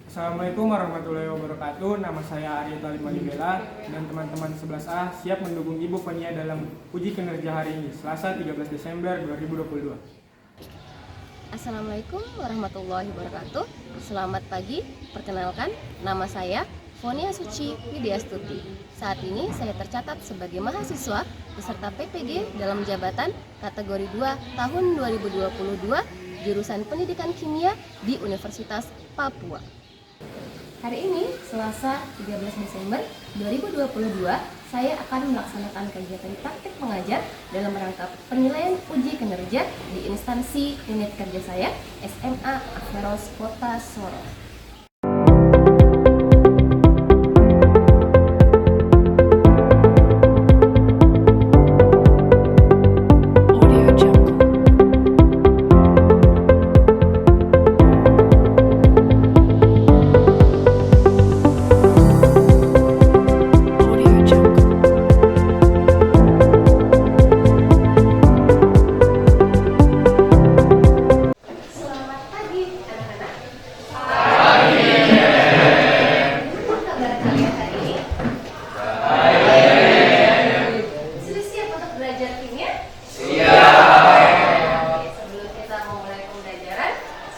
Assalamualaikum warahmatullahi wabarakatuh. Nama saya Arya Talib Malibela dan teman-teman 11A siap mendukung Ibu Fania dalam uji kinerja hari ini, Selasa 13 Desember 2022. Assalamualaikum warahmatullahi wabarakatuh. Selamat pagi, perkenalkan nama saya Fonia Suci Widyastuti. Saat ini saya tercatat sebagai mahasiswa peserta PPG dalam jabatan kategori 2 tahun 2022 jurusan Pendidikan Kimia di Universitas Papua. Hari ini, Selasa 13 Desember 2022, saya akan melaksanakan kegiatan praktik mengajar dalam rangka penilaian uji kinerja di instansi unit kerja saya, SMA Aferos Kota Sorong.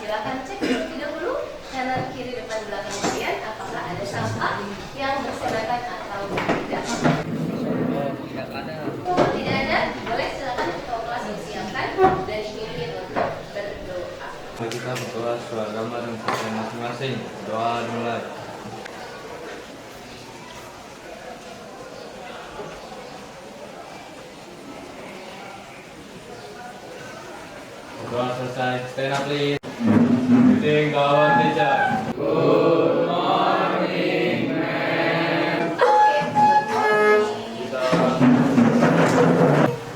Silakan cek terlebih dahulu kanan kiri depan belakang kalian apakah ada sampah yang berserakan atau tidak. Kalau tidak ada, boleh silakan ketua kelas disiapkan dan dipimpin untuk berdoa. Kita berdoa sesuai agama dan kepercayaan masing-masing. Doa dimulai. Doa selesai. Stand up please. Greeting our teacher. Good morning, ma'am.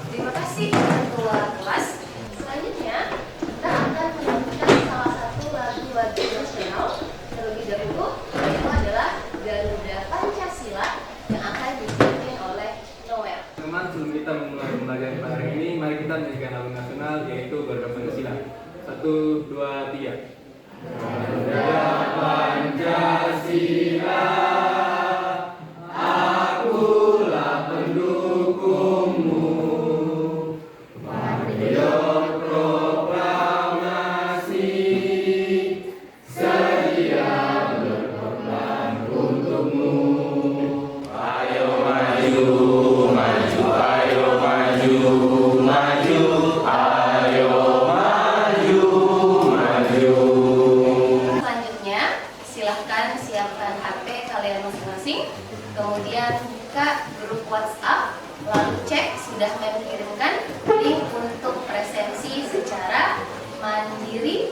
Terima kasih ketua kelas. Selanjutnya kita akan melanjutkan salah satu lagu nasional terlebih dahulu, yaitu adalah Garuda Pancasila yang akan dipimpin oleh Noel. Teman, sebelum kita memulai pembelajaran pada hari ini, mari kita menyanyikan lagu nasional yaitu Garuda Pancasila. 1, 2, 3. Garuda Pancasila, akulah pendukungmu. Patriot proklamasi, sedia berkorban untukmu. Ayo maju, maju, ayo maju, maju, ayo maju, maju. Selanjutnya, silahkan siapkan HP kalian masing-masing, kemudian buka grup WhatsApp, lalu cek sudah mengirimkan link untuk presensi secara mandiri.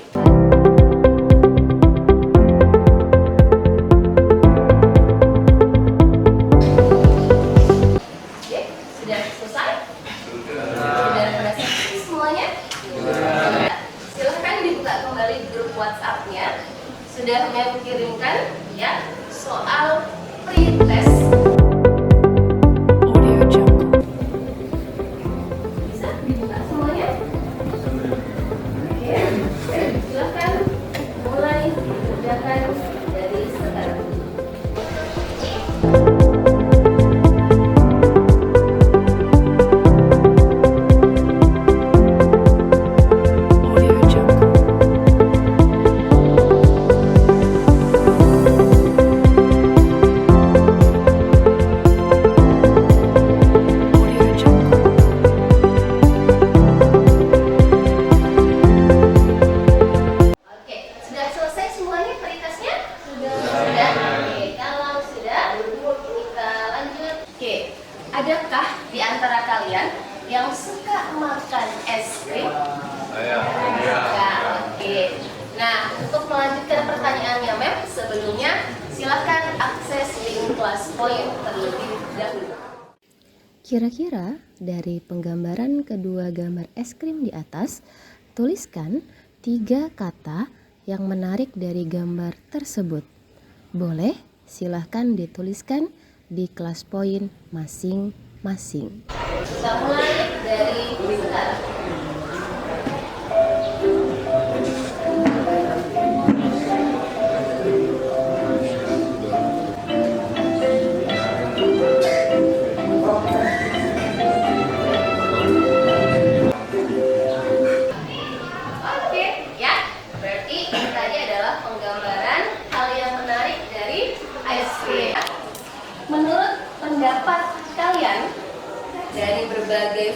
Oke, sudah selesai? Sudah presensi semuanya? Silahkan dibuka kembali grup WhatsApp-nya. Sudah mengirimkan ya soal pretest. Bisa dibuka semuanya? Oke, silahkan mulai dikerjakan dari sekarang. Oke, sudah selesai semuanya pretestnya? Sudah. Oke, kalau sudah, kita lanjut. Oke, adakah di antara kalian yang suka makan es krim? Saya. Suka. Oke. Nah, untuk melanjutkan pertanyaannya, Mem, sebelumnya silakan akses link kelas point terlebih dahulu. Kira-kira dari penggambaran kedua gambar es krim di atas, tuliskan 3 kata yang menarik dari gambar tersebut. Boleh silahkan dituliskan di kelas poin masing-masing. Kita mulai dari sekarang.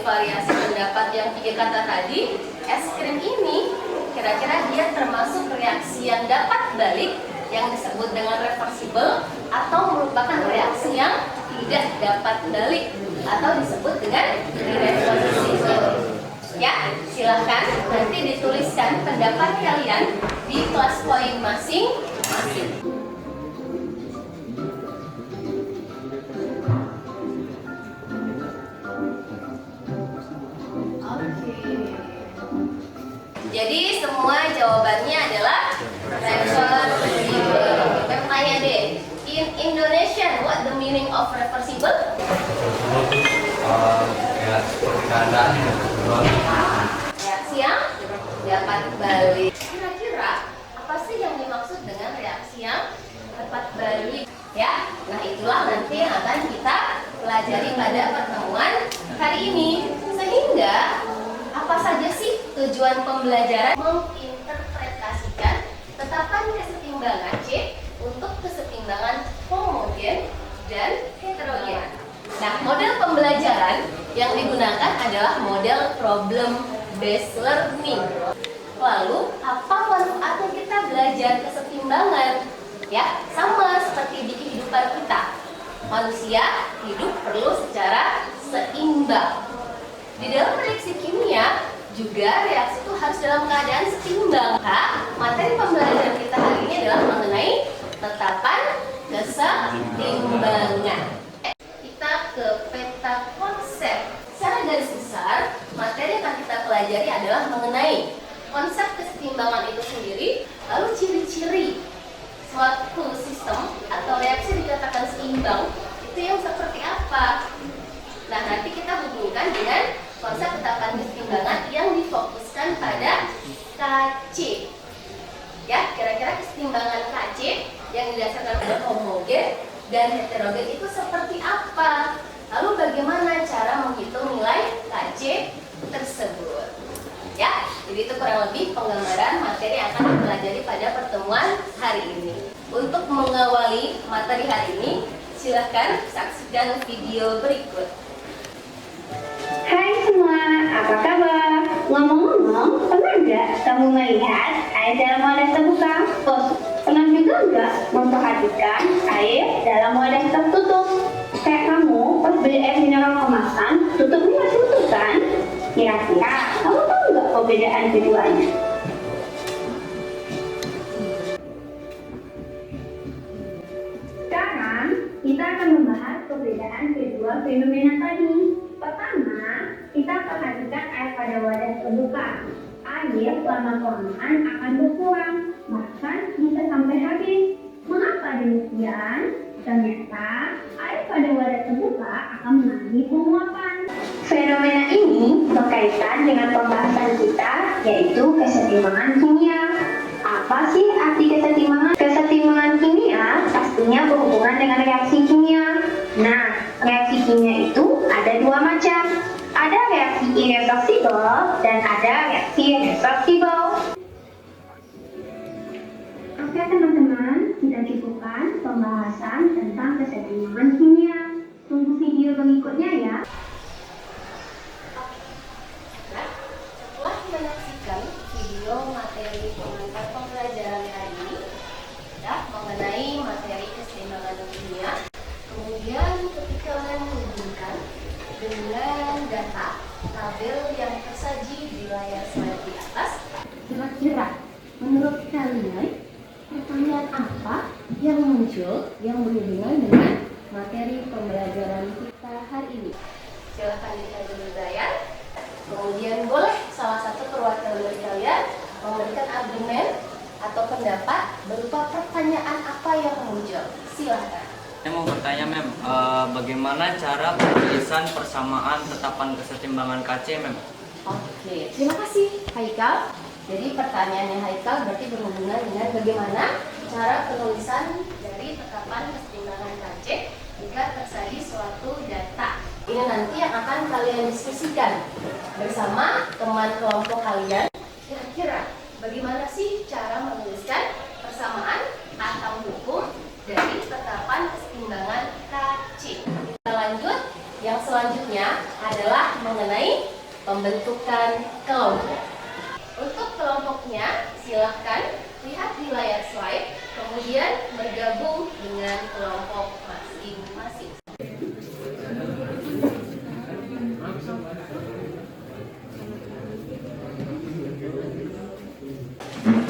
variasi pendapat yang 3 kata tadi, es krim ini kira-kira dia termasuk reaksi yang dapat balik yang disebut dengan reversible atau merupakan reaksi yang tidak dapat balik atau disebut dengan irreversible. Ya, silahkan nanti dituliskan pendapat kalian di kelas poin masing-masing. Jadi semua jawabannya adalah reversible. Tanya deh, in Indonesian, what the meaning of reversible? Keadaan Reaksi yang dapat balik. Kira-kira apa sih yang dimaksud dengan reaksi yang dapat balik? Ya, nah itulah nanti yang akan kita pelajari pada pertemuan hari ini. Sehingga apa saja sih tujuan pembelajaran? Menginterpretasikan tetapan kesetimbangan C untuk kesetimbangan homogen dan heterogen. Nah, model pembelajaran yang digunakan adalah model problem based learning. Lalu, apa manfaatnya kita belajar kesetimbangan? Ya, sama seperti di kehidupan kita. Manusia hidup perlu secara seimbang. Di dalam reaksi kimia juga reaksi itu harus dalam keadaan seimbang. Materi pembelajaran kita hari ini adalah mengenai tetapan kesetimbangan. Kita ke peta konsep. Secara garis besar, materi yang akan kita pelajari adalah mengenai konsep kesetimbangan itu sendiri, lalu ciri-ciri suatu sistem atau reaksi dikatakan seimbang itu yang seperti apa. Nah, nanti kita hubungkan dengan konsep tetapan kesetimbangan yang difokuskan pada KC. Ya, kira-kira kesetimbangan KC yang didasarkan pada homogen dan heterogen itu seperti apa? Lalu bagaimana cara menghitung nilai KC tersebut? Ya, jadi itu kurang lebih penggambaran materi yang akan dipelajari pada pertemuan hari ini. Untuk mengawali materi hari ini, silakan saksikan video berikut. Hai semua, apa kabar? Ngomong-ngomong, pernah nggak kamu melihat air dalam wadah terbuka? Oh, pernah juga nggak memperhatikan air dalam wadah tertutup? Kayak kamu pas beli air mineral kemasan, tutupnya masih utuh kan? Kira-kira kamu tahu nggak perbedaan keduanya? Sekarang kita akan membahas perbedaan kedua fenomena tadi. Pertama, kita perhatikan air pada wadah terbuka. Air lama-kelamaan akan berkurang, bahkan bisa sampai habis. Mengapa demikian? Ternyata air pada wadah terbuka akan mengalami penguapan. Fenomena ini berkaitan dengan pembahasan kita, yaitu kesetimbangan kimia. Apa sih arti kesetimbangan? Kesetimbangan kimia pastinya berhubungan dengan reaksi kimia. Nah, reaksi kimia itu ada dua macam. Ada reaksi irreversible dan ada reaksi reversible. Oke teman-teman, kita cukupkan pembahasan tentang kesetimbangan kimia. Tunggu video berikutnya ya. Nah, setelah menyaksikan video materi pengantar pembelajaran hari ini, ya, mengenai materi keseimbangan kimia, kemudian ketika kalian menghubungkan dengan data tabel yang tersaji di layar slide di atas, kira-kira menurut kalian pertanyaan apa yang muncul yang berhubungan dengan materi pembelajaran kita hari ini? Silahkan dilihat dulu layar. Kemudian boleh salah satu perwakilan dari kalian memberikan argumen atau pendapat berupa pertanyaan apa yang muncul. Silahkan. Saya mau bertanya, Mem, bagaimana cara penulisan persamaan tetapan kesetimbangan KC, Mem? Oke, terima kasih Haikal. Jadi pertanyaannya Haikal berarti berhubungan dengan bagaimana cara penulisan dari tetapan kesetimbangan KC jika tersaji suatu data. Ini nanti yang akan kalian diskusikan bersama teman kelompok kalian. Kira-kira bagaimana sih cara menuliskan persamaan atau hukum dari tetapan kesetimbangan KC? Kita lanjut. Yang selanjutnya adalah mengenai pembentukan kelompok. Untuk kelompoknya, silakan lihat di layar slide, kemudian bergabung dengan kelompok masing-masing.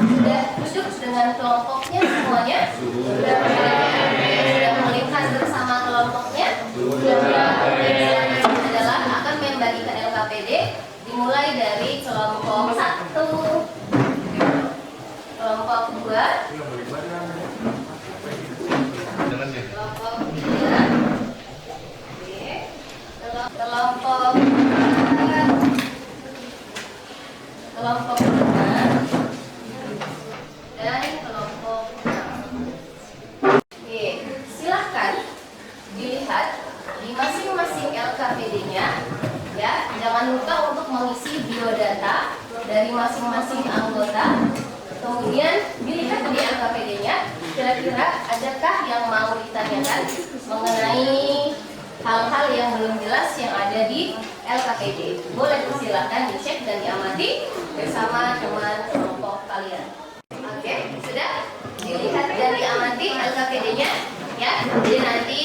Sudah duduk dengan kelompoknya semuanya? Sudah melihat bersama kelompoknya? Sudah. Adalah akan membagikan LKPD dimulai dari kelompok 1, kelompok 2, kelompok 3, kelompok 4, kelompok 5, dan kelompok 6. Oke, silahkan dilihat di masing-masing LKPD-nya, ya. Jangan lupa untuk mengisi biodata dari masing-masing anggota. Kemudian dilihat di LKPD-nya, kira-kira adakah yang mau ditanyakan mengenai hal-hal yang belum jelas yang ada di LKPD. Boleh silakan dicek dan diamati bersama teman kelompok kalian. Oke, sudah dilihat dan diamati LKPD-nya, ya. Jadi nanti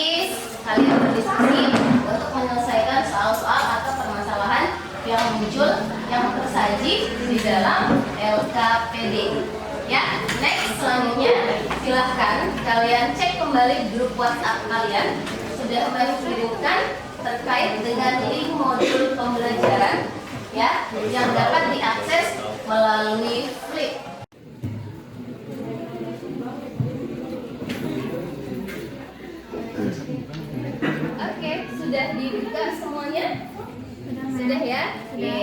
kalian berdiskusi untuk menyelesaikan soal-soal atau permasalahan yang muncul yang tersaji di dalam LKPD. Ya, next selanjutnya silahkan kalian cek kembali grup WhatsApp kalian sudah mengirimkan terkait dengan link modul pembelajaran, ya, yang dapat diakses melalui Flip. Oke, sudah dibuka semuanya? Sudah ya? Oke.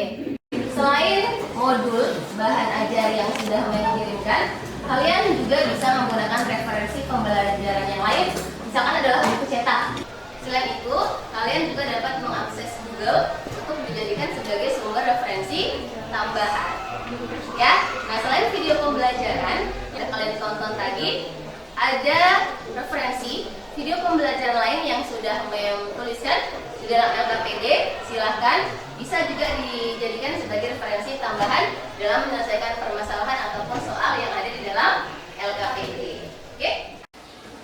Selain modul bahan ajar yang sudah mengirimkan, kalian juga bisa menggunakan referensi pembelajaran yang lain, misalkan adalah buku cetak. Selain itu, kalian juga dapat mengakses Google untuk dijadikan sebagai sumber referensi tambahan. Ya, nah selain video pembelajaran yang kalian tonton tadi, ada referensi video pembelajaran lain yang sudah tuliskan di dalam LKPD. Silahkan bisa juga dijadikan sebagai referensi tambahan dalam menyelesaikan permasalahan ataupun soal yang ada di dalam LKPD. Oke?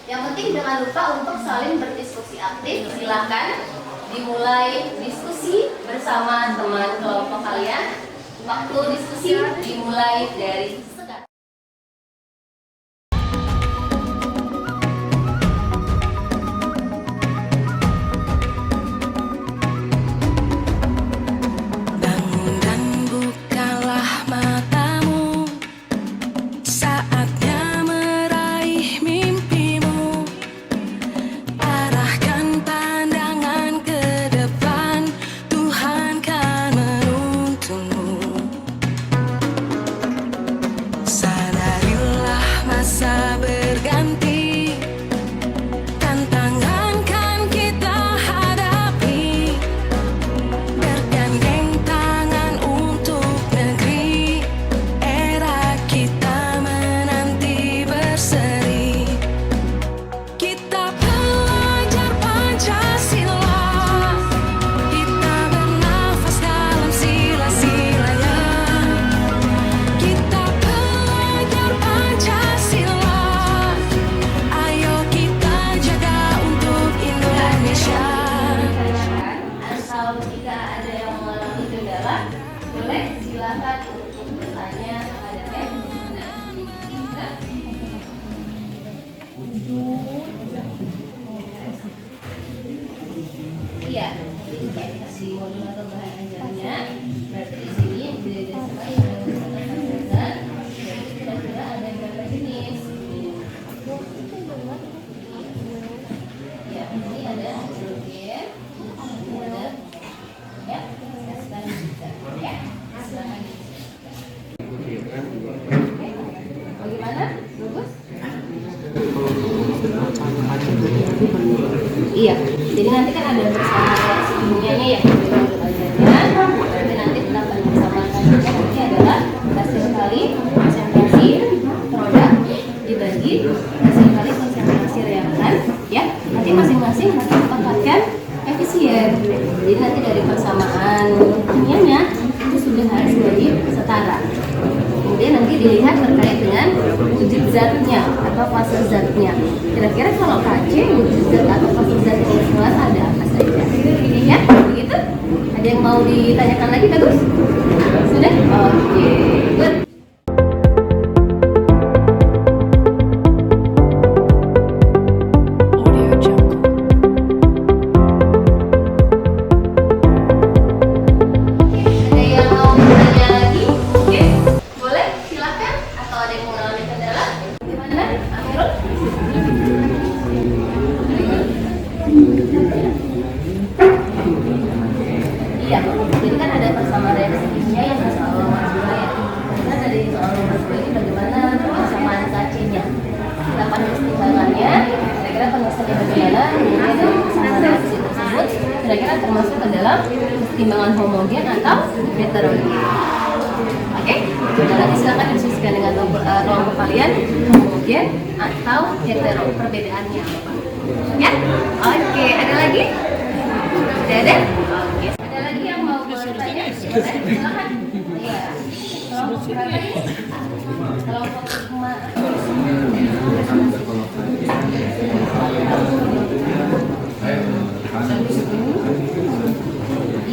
Yang penting jangan lupa untuk saling berdiskusi aktif. Silahkan dimulai diskusi bersama teman kelompok kalian. Waktu diskusi dimulai dari sekarang. Iya, jadi kayak dikasih modul atau bahan ajarnya. Berarti di sini beda sama yang dan kira-kira ada berapa jenis? Ya, ini ada hidrogen, ada ya, sekarang juga ya, silakan. Bagaimana? Bagus? Iya, jadi nanti kan ada bersama sebelumnya ya, berarti nanti kita akan bersama ini adalah hasil kali konsentrasi produk dibagi hasil kali konsentrasi reakan, ya. Nanti masing-masing harus menempatkan efisien. Jadi nanti dari persamaan kekiniannya itu sudah harus menjadi setara. Kemudian nanti dilihat terkait dengan wujud zatnya atau fase zatnya. Kira-kira kalau KC wujud zat atau fase zat yang jelas ada apa saja? Ya, begitu? Ada yang mau ditanyakan lagi, bagus? Sudah? Oke, good. Ada yang mau bertanya lagi? Oke, boleh silakan. Atau ada yang mau mengalami kendala? Gimana, Amirul? Iya, jadi kan ada persamaan reaksi kimia yang soal nomor 2 ya. Nah, dari soal nomor 2 ini bagaimana persamaan KC-nya? Kita pakai keseimbangannya, kira-kira penulisannya bagaimana, kemudian persamaan reaksi tersebut kira-kira termasuk ke dalam keseimbangan homogen atau heterogen. Oke, dan nanti silakan diskusikan dengan kelompok kalian homogen atau hetero, perbedaannya apa? Ya, oke, ada lagi? Sudah ada? Oke, ada lagi yang mau bertanya? Boleh, silakan. Iya, kelompok berapa ini? Kelompok 5.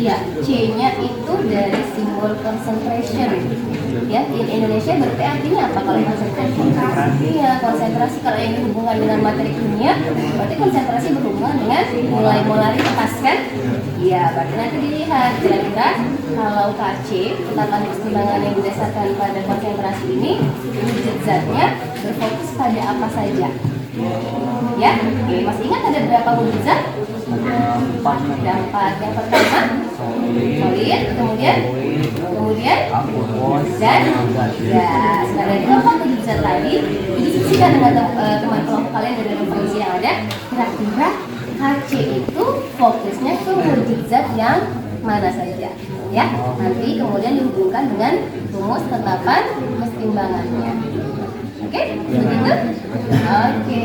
Iya, C-nya itu dari simbol concentration. Ya, in Indonesia berarti artinya apa kalau concentration? Iya, konsentrasi. Kalau yang berhubungan dengan materi kimia, berarti konsentrasi berhubungan dengan nilai molaritas kan? Iya, berarti nanti dilihat kira-kira kalau KC, ketetapan keseimbangan yang didasarkan pada konsentrasi ini, wujud zatnya berfokus pada apa saja? Ya, oke, masih ingat ada berapa wujud zat? Ada 4. Yang pertama solid, kemudian dan gas. Nah, dari keempat wujud zat tadi didiskusikan dengan teman kelompok kalian dari referensi yang ada. Kira-kira KC itu fokusnya ke wujud zat yang mana saja? Ya, nanti kemudian dihubungkan dengan rumus ketetapan keseimbangannya. Oke, begitu? Oke.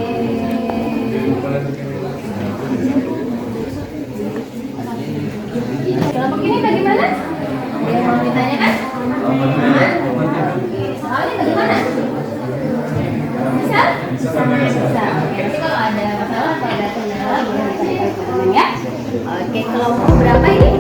Kelompok ini bagaimana? Ada yang mau ditanyakan? Oke, soalnya bagaimana? Bisa? Bisa. Oke, nanti kalau ada masalah atau ada kendala boleh ditanyakan ke teman ya. Oke, kelompok berapa ini?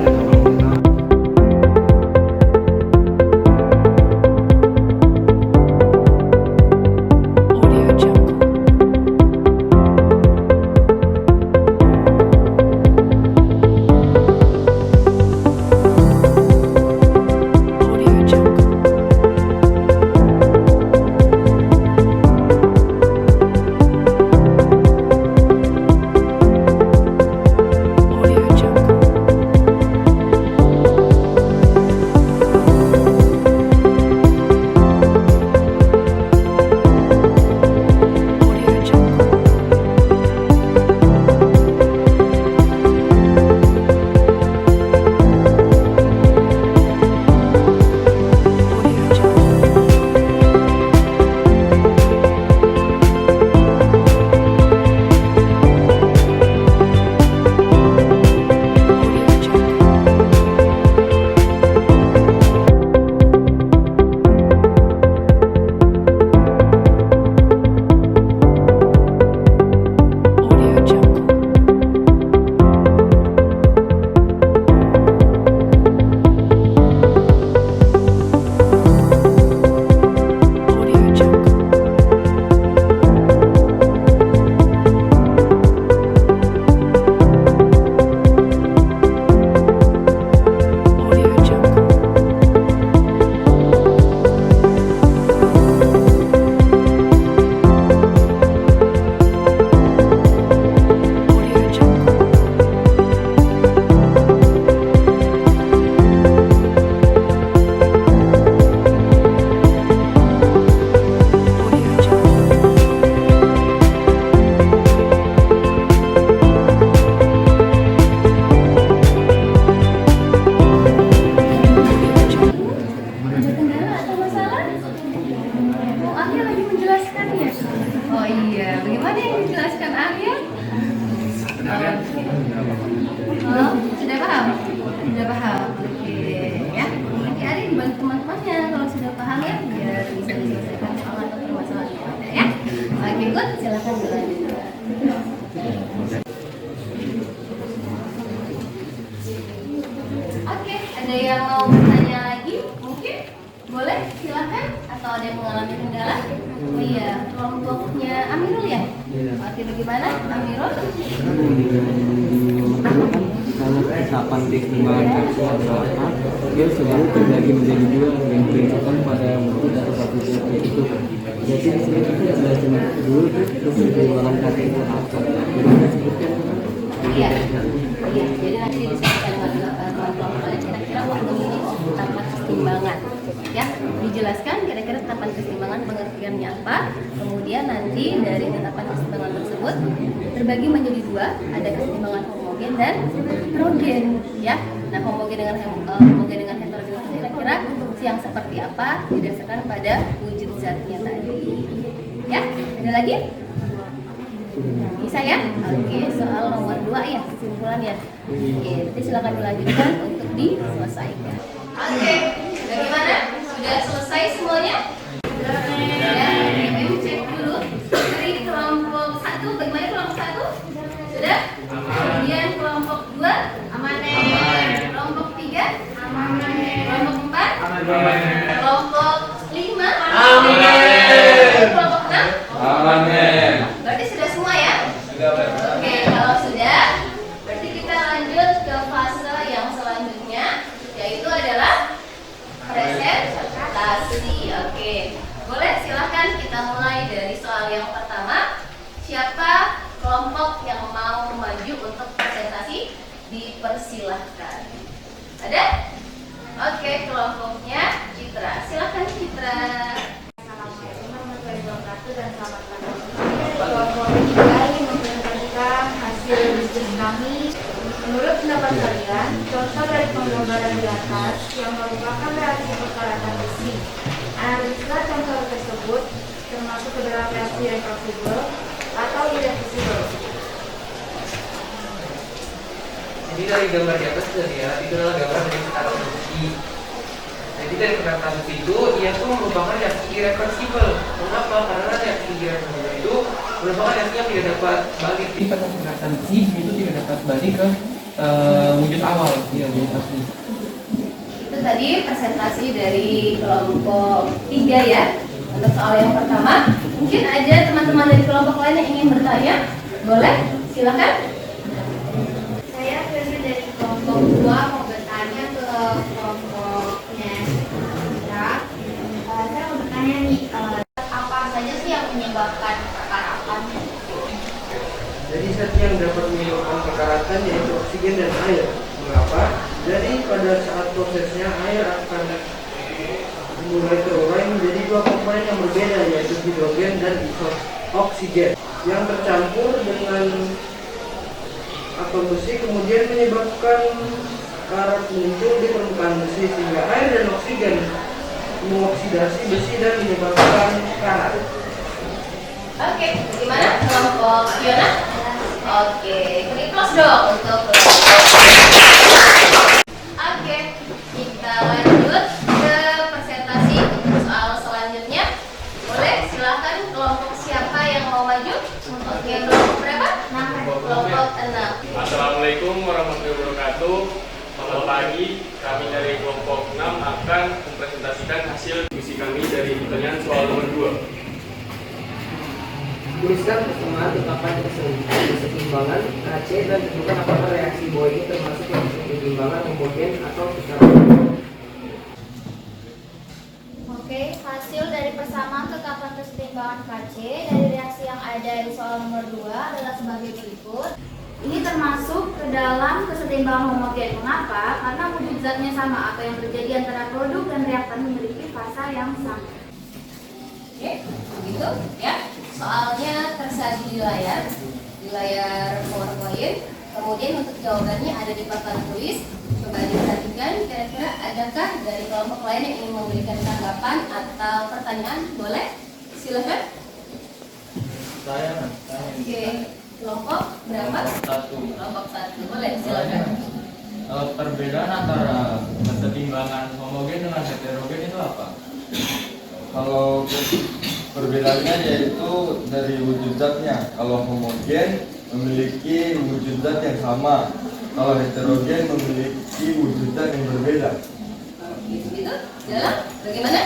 Oh, sudah paham? Sudah paham. Oke. berikut, silakan dilanjutkan. Oke, ada yang mau bertanya lagi? Mungkin boleh, silakan. Atau ada yang mengalami kendala? Oh iya, kelompoknya Amirul ya? Oke, bagaimana Amirul? Kalau tahapan pertimbangan kajian berapa, dia selalu terbagi menjadi dua yang ditunjukkan pada buku dari satu buku itu. Jadi di sini kita sudah cuma dulu terus pertimbangan kajian itu apa? Jadi kita sebutkan. Iya, iya. Jadi nanti disebutkan dengan kelompok kira-kira waktu ini tahapan kesetimbangan. Ya, dijelaskan kira-kira tahapan kesetimbangan pengertiannya apa. Kemudian nanti dari tahapan kesetimbangan tersebut terbagi menjadi dua, ada kesetimbangan homogen dan heterogen. Ya, nah homogen dengan heterogen itu kira-kira yang seperti apa didasarkan pada wujud zatnya tadi. Ya, ada lagi? Bisa ya? Oke, soal nomor 2 ya, kesimpulan ya. Oke, nanti silakan dilanjutkan untuk diselesaikan. Oke, bagaimana? Sudah selesai semuanya? Ya, kami cek dulu dari kelompok 1, bagaimana kelompok 1? Sudah? Kemudian kelompok 2? Aman. Kelompok 3? Aman. Kelompok 4? Aman. Kelompok 5? Aman. Kelompok 6? Aman. Berarti sudah semua ya? Oke, kalau sudah, berarti kita lanjut ke fase yang selanjutnya, yaitu adalah presentasi. Oke, boleh silahkan kita mulai dari soal yang pertama. Siapa kelompok yang mau maju untuk presentasi? Dipersilahkan. Ada? Oke, kelompoknya Citra. Silahkan Citra. Assalamualaikum warahmatullahi wabarakatuh dan selamat pagi. Kelompok kita ingin mempresentasikan hasil riset kami. Menurut pendapat kalian, contoh dari penggambaran di atas yang merupakan reaksi perkaratan besi. Analislah contoh tersebut termasuk ke dalam reaksi reversible atau irreversible. Jadi dari gambar di atas terlihat itu adalah gambar dari perkaratan besi. Jadi dari perkaratan besi itu ia tuh merupakan reaksi irreversible. Kenapa? Karena reaksi irreversible itu merupakan reaksi yang tidak dapat balik. Jadi pada perkaratan besi itu tidak dapat balik ke wujud awal, ya wujud asli. Itu tadi presentasi dari kelompok 3 ya. Untuk soal yang pertama, mungkin ada teman-teman dari kelompok lain yang ingin bertanya. Boleh? Silakan. Saya Firly dari kelompok 2 mau bertanya ke kelompoknya Citra. Saya mau bertanya nih, apa saja sih yang menyebabkan perkaratan? Jadi zat yang dapat menyebabkan perkaratan yaitu oksigen dan air. Mengapa? Jadi pada saat prosesnya air akan mulai terurai menjadi dua komponen yang berbeda yaitu hidrogen dan oksigen yang tercampur dengan atom besi kemudian menyebabkan karat muncul di permukaan besi sehingga air dan oksigen mengoksidasi besi dan menyebabkan karat. Oke, gimana kelompok Fiona? Oke, beri close dong untuk kelompok. Oke, kita lanjut ke presentasi untuk soal selanjutnya. Boleh, silakan kelompok siapa yang mau maju? Oke, kelompok berapa? Kelompok 6. Assalamualaikum warahmatullahi wabarakatuh. Selamat pagi, kami dari kelompok 6 akan mempresentasikan hasil diskusi kami dari pertanyaan soal nomor 2. Tuliskan persamaan tetapan kesetimbangan KC dan tentukan apakah reaksi bawah ini termasuk dalam kesetimbangan homogen atau heterogen. Oke, hasil dari persamaan kekapan kesetimbangan KC dari reaksi yang ada di soal nomor 2 adalah sebagai berikut. Ini termasuk ke dalam kesetimbangan homogen. Mengapa? Karena wujud zatnya sama atau yang terjadi antara produk dan reaktan memiliki fasa yang sama. Oke, begitu ya. Soalnya tersaji di layar PowerPoint. Kemudian untuk jawabannya ada di papan tulis. Coba diperhatikan, kira-kira adakah dari kelompok lain yang ingin memberikan tanggapan atau pertanyaan? Boleh? Silakan. Saya. Oke, kelompok berapa? Kelompok 1. Boleh, silakan. Perbedaan antara kesetimbangan homogen dengan heterogen itu apa? Kalau Perbedaannya yaitu dari wujud zatnya. Kalau homogen memiliki wujud zat yang sama. Kalau heterogen memiliki wujud zat yang berbeda. Gitu? Jalan? Bagaimana?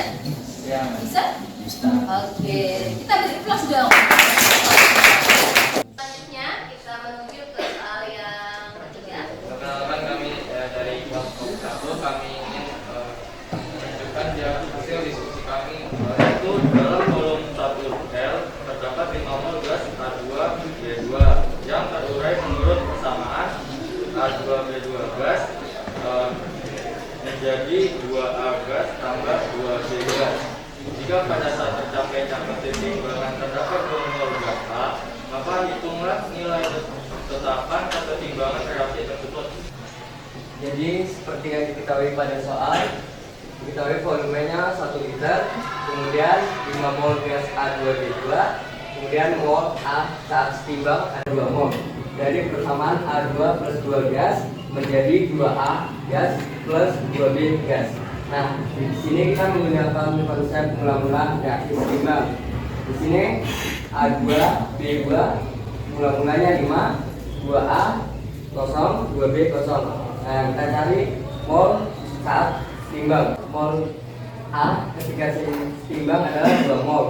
Ya. Bisa? Bisa. Oke, kita beri plus dong. Selanjutnya kita menuju ke soal yang ketiga. Perkenalkan kami dari kelompok 1, kami ingin menunjukkan hasil diskusi kami, yaitu dalam kolom 1L terdapat 5 mol gas A2B2 yang terurai menurut persamaan A2B2 gas menjadi 2A gas tambah 2B gas. Jika pada saat tercapainya kesetimbangan terdapat 2 mol gas A, maka hitunglah nilai tetapan kesetimbangan reaksi tersebut. Jadi seperti yang diketahui pada soal, diketahui volumenya 1 liter, kemudian 5 mol gas A2B2, kemudian mol A saat setimbang ada 2 mol. Dari persamaan A2 plus 2 gas menjadi 2A gas plus 2B gas. Nah, di sini kita menggunakan konsep mula-mula reaksi setimbang. Di sini A2B2 mula-mulanya 5, 2A kosong, 2B kosong. Nah, kita cari mol saat setimbang. Mol A ketika setimbang adalah 2 mol.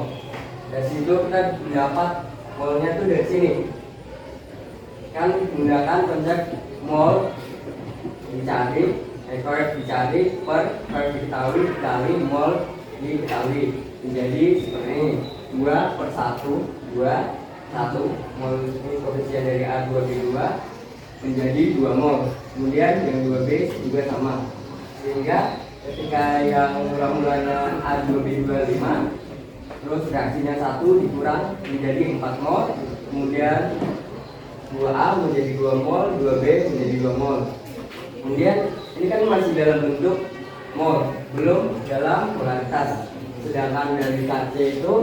Dari situ kita mendapat molnya itu dari sini. Kan menggunakan konsep mol dicari, dicari per diketahui kali mol diketahui. Menjadi seperti ini. 2 per 1, 2, 1 mol ini koefisien dari A2B2 menjadi 2 mol. Kemudian yang 2B juga sama. Sehingga ketika yang mula-mulanya A2B2 5, terus reaksinya 1 dikurang menjadi 4 mol, kemudian 2A menjadi 2 mol, 2B menjadi 2 mol. Kemudian ini kan masih dalam bentuk mol, belum dalam polaritas. Sedangkan dari KC itu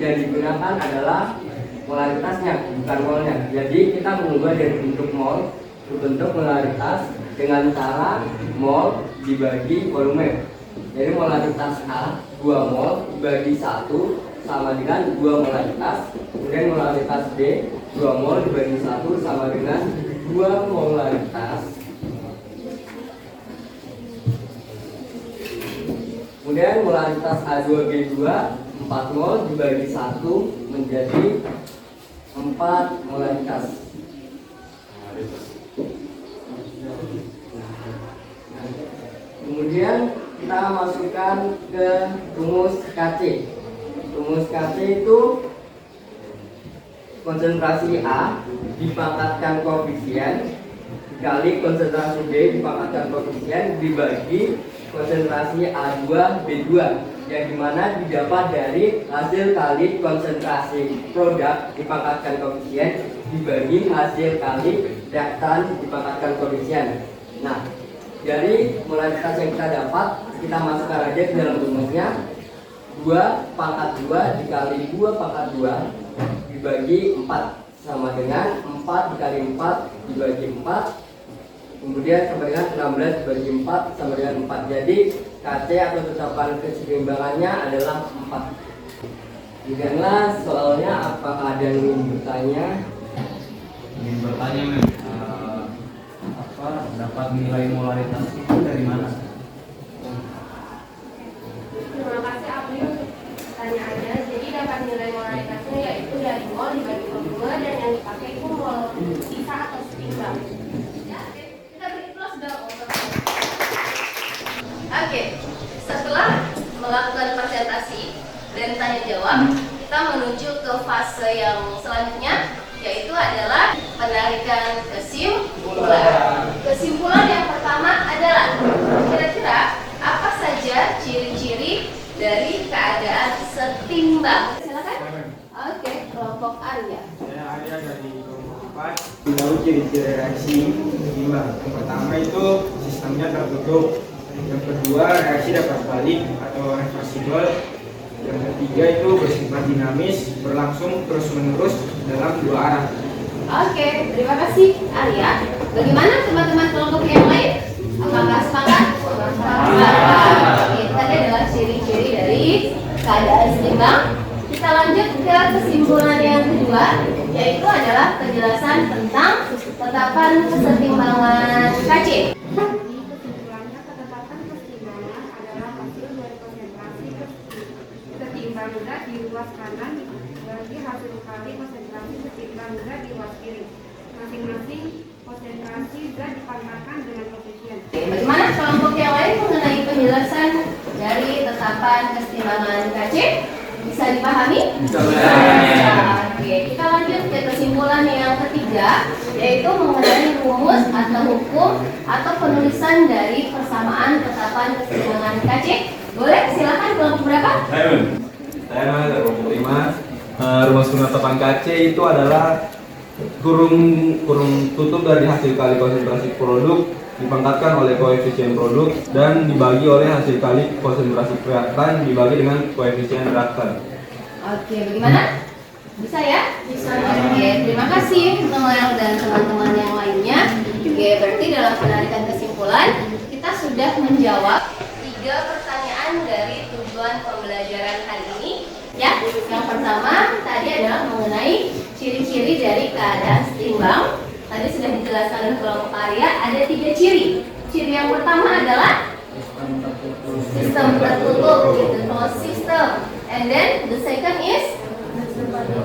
yang digunakan adalah polaritasnya, bukan molnya. Jadi kita mengubah dari bentuk mol ke bentuk polaritas dengan cara mol dibagi volume. Jadi polaritas A 2 mol dibagi 1 sama dengan 2 molaritas. Kemudian molaritas B 2 mol dibagi 1 sama dengan 2 molaritas. Kemudian molaritas A2B2 4 mol dibagi 1 menjadi 4 molaritas. Kemudian kita masukkan ke rumus KC. Rumus KC itu konsentrasi A dipangkatkan koefisien dikali konsentrasi B dipangkatkan koefisien dibagi konsentrasi A2B2 yang dimana didapat dari hasil kali konsentrasi produk dipangkatkan koefisien dibagi hasil kali reaktan dipangkatkan koefisien. Nah, dari molaritas yang kita dapat, kita masukkan aja ke dalam rumusnya. 2 pangkat 2 dikali 2 pangkat 2 dibagi 4 sama dengan 4 dikali 4 dibagi 4, kemudian sama dengan 16 dibagi 4 sama dengan 4. Jadi KC atau tetapan keseimbangannya adalah 4. Demikianlah soalnya. Apakah ada yang ingin bertanya? Ingin bertanya, dapat nilai molaritas itu dari mana? Terima kasih Abdi untuk pertanyaannya. Jadi dapat nilai molaritasnya yaitu dari mol dibagi volume dan yang dipakai itu mol sisa atau setimbang. Ya, kita beri plus dong. Oke, setelah melakukan presentasi dan tanya jawab, kita menuju ke fase yang selanjutnya, yaitu adalah penarikan kesimpulan. Kesimpulan yang pertama adalah kira-kira apa saja ciri-ciri dari keadaan setimbang? Silakan. Oke, kelompok Arya. Saya Arya dari kelompok 4. Tahu ciri-ciri reaksi setimbang. Yang pertama itu sistemnya tertutup. Yang kedua, reaksi dapat balik atau reversibel. Yang ketiga itu bersifat dinamis, berlangsung terus-menerus dalam 2 arah. Oke, terima kasih Arya. Bagaimana teman-teman kelompok yang lain? Apakah sepakat? Sepakat. Oke, tadi adalah ciri-ciri dari keadaan setimbang. Kita lanjut ke kesimpulan yang kedua, yaitu adalah penjelasan tentang ketetapan kesetimbangan KC. Kesimpulannya, ketetapan kesetimbangan adalah hasil dari konsentrasi ketimbang zat di ruas kanan bagi hasil kali konsentrasi ketimbang zat di ruas kiri. Masing-masing konsentrasi zat dipangkakan dengan koefisien. Bagaimana kelompok yang lain mengenai penjelasan dari tetapan kesetimbangan KC? Bisa dipahami? Bisa. Oke, kita lanjut ke kesimpulan yang ketiga, yaitu mengenai rumus atau hukum atau penulisan dari persamaan tetapan kesetimbangan KC. Boleh, silakan kelompok berapa? Saya kelompok 5. Rumus penetapan KC itu adalah kurung tutup dari hasil kali konsentrasi produk dipangkatkan oleh koefisien produk dan dibagi oleh hasil kali konsentrasi reaktan dibagi dengan koefisien reaktan. Oke, bagaimana? Bisa ya? Bisa. Oke, terima kasih Noel dan teman-teman yang lainnya. Oke, berarti dalam penarikan kesimpulan kita sudah menjawab 3 pertanyaan dari tujuan pembelajaran hari ini. Ya, yang pertama tadi adalah mengenai ciri-ciri dari keadaan setimbang. Tadi sudah dijelaskan oleh kelompok Arya, ada 3 ciri. Ciri yang pertama adalah sistem tertutup, gitu, closed system. And then the second is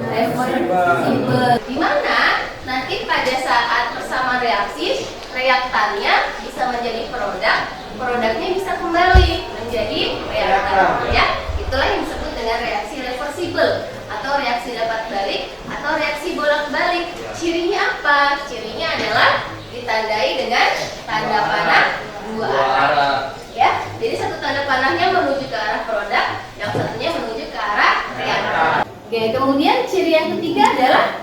reversible. Di mana nanti pada saat persamaan reaksi, reaktannya bisa menjadi produk, produknya bisa kembali menjadi reaktan. Ya, itulah yang disebut dengan reaksi reversible atau reaksi dapat balik atau reaksi bolak-balik. Cirinya apa? Cirinya adalah ditandai dengan tanda panah 2 arah. Ya, jadi satu tanda panahnya menuju ke arah produk, yang satunya menuju ke arah reaktan. Oke, kemudian ciri yang ketiga adalah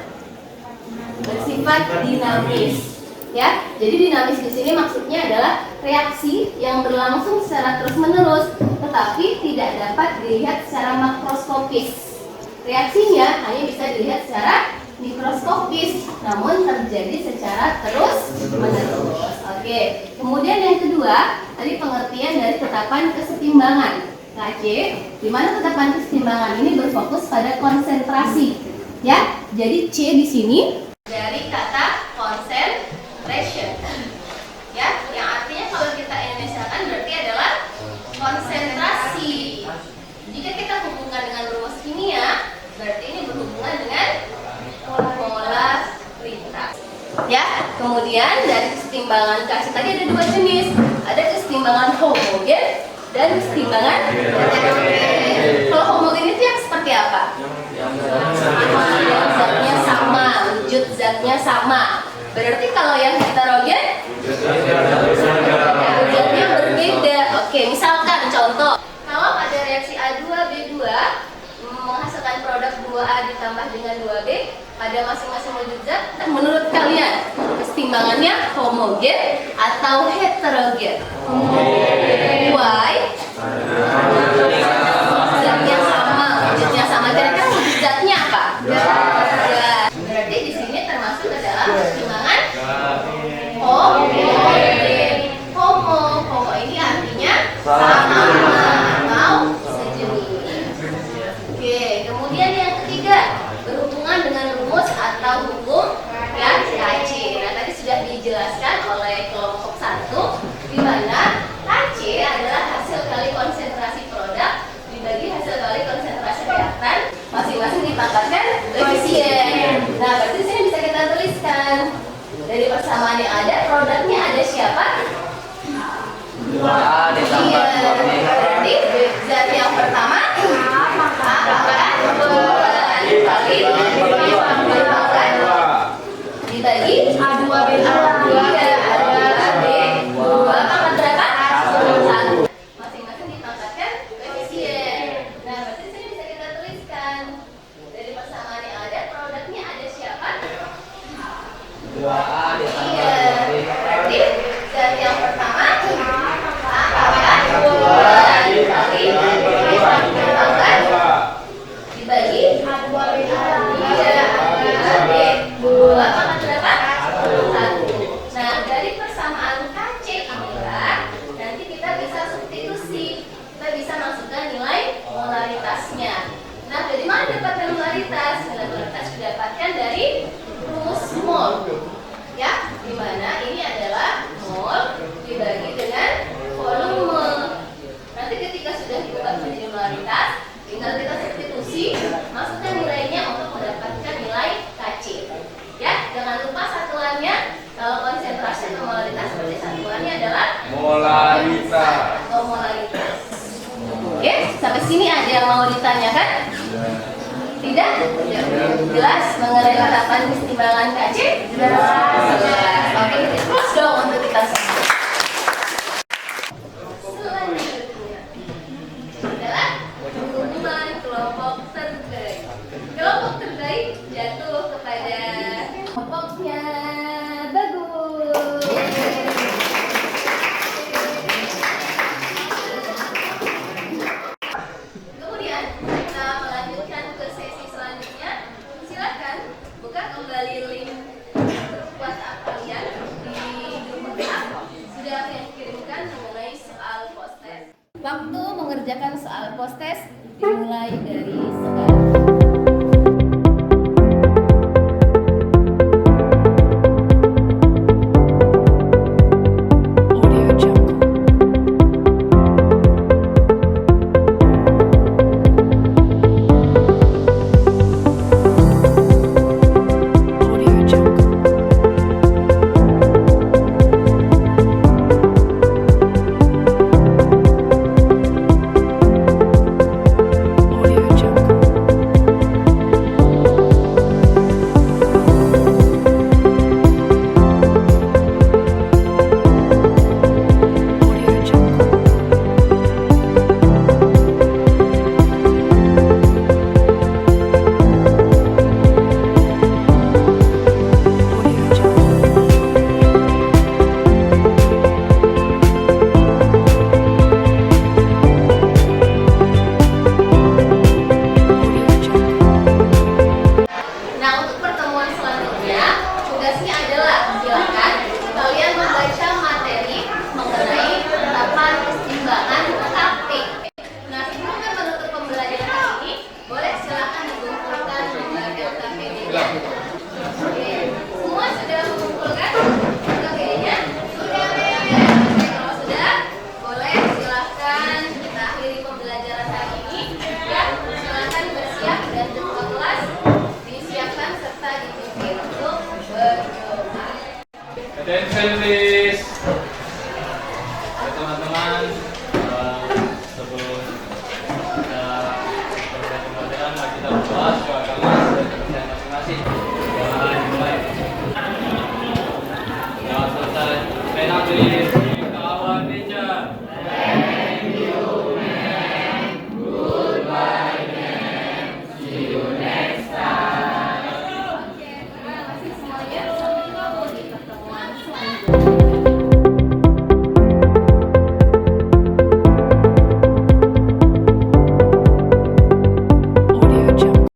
bersifat dinamis. Ya, jadi dinamis di sini maksudnya adalah reaksi yang berlangsung secara terus-menerus, tetapi tidak dapat dilihat secara makroskopis. Reaksinya hanya bisa dilihat secara mikroskopis, namun terjadi secara terus-menerus. Oke, kemudian yang kedua, tadi pengertian dari tetapan kesetimbangan KC, di mana tetapan kesetimbangan ini berfokus pada konsentrasi. Ya, jadi C di sini dari kata concentration. Ya, yang artinya kalau kita indonesiakan berarti adalah konsentrasi. Jika kita hubungkan dengan rumus kimia, berarti ini berhubungan dengan molaritas. Ya, kemudian dari kesetimbangan KC tadi ada 2 jenis. Ada kesetimbangan homogen dan kesetimbangan heterogen. Kalau homogen itu yang seperti apa? Zatnya sama, wujud zatnya sama. Berarti kalau yang heterogen wujudnya berbeda. Oke, misalkan contoh, kalau ada reaksi A2B2 menghasilkan produk 2A ditambah dengan 2B pada masing-masing wujud zat, menurut kalian kesetimbangannya homogen atau heterogen? Why? Zatnya sama, wujudnya sama. Kira-kira wujud zatnya apa? Berarti di sini termasuk adalah kesetimbangan homogen. Homo ini artinya sama atau sejenis. Oke, kemudian yang ketiga berhubungan dengan rumus atau hukum ya KC. Nah, tadi sudah dijelaskan oleh kelompok 1 di mana KC adalah hasil kali konsentrasi produk dibagi hasil kali konsentrasi reaktan, masing-masing dipangkatkan koefisien. Nah, berarti di sini bisa kita tuliskan dari persamaan yang ada, produknya ada siapa? 2A ditambah 2B. Berarti zat yang pertama dibagi A2B2 pangkat berapa? 1. Masing-masing dipangkatkan koefisien. Nah, berarti sini bisa kita tuliskan dari persamaan yang ada, produknya ada siapa? 2A ditambah 2B. Berarti zat yang pertama A pangkat 2 Jelas mengenai penerapan kesetimbangan KC? Jelas. Oke, terus dong untuk kita semua. Selanjutnya adalah hubungan kelompok terbaik. Kelompok terbaik jatuh kepada kelompoknya bagus. Kemudian kita melanjutkan ke sesi selanjutnya. Silakan buka kembali link grup WhatsApp kalian di grup WhatsApp. Sudah yang kirimkan mengenai soal post-test. Waktu mengerjakan soal post-test dimulai dari sekarang. Attention please.